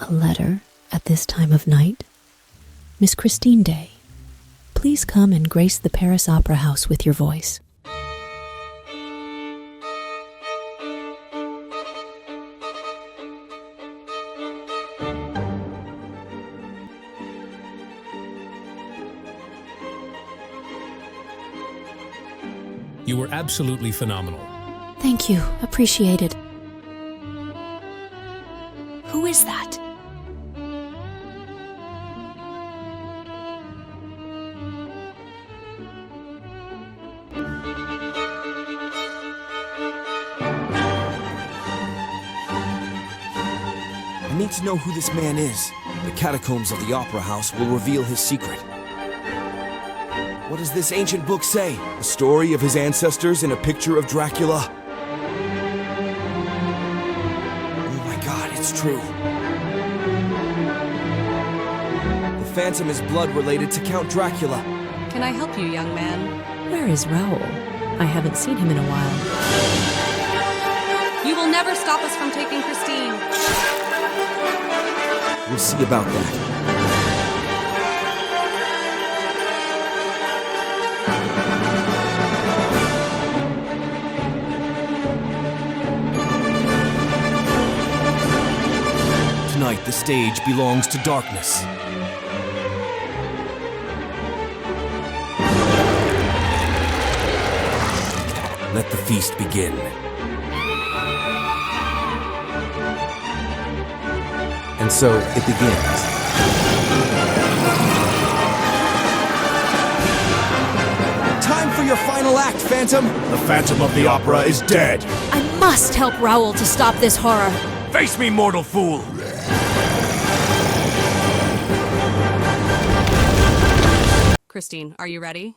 A letter at this time of night? Miss Christine Daaé, please come and grace the Paris Opera House with your voice. You were absolutely phenomenal. Thank you. Appreciate it. Who is that? I need to know who this man is. The catacombs of the Opera House will reveal his secret. What does this ancient book say? A story of his ancestors and a picture of Dracula? Oh my god, it's true. The Phantom is blood related to Count Dracula. Can I help you, young man? Where is Raoul? I haven't seen him in a while. You will never stop us from taking Christine. We'll see about that. Tonight, the stage belongs to darkness. Let the feast begin. And so it begins. Time for your final act, Phantom! The Phantom of the Opera is dead! I must help Raoul to stop this horror. Face me, mortal fool! Christine, are you ready?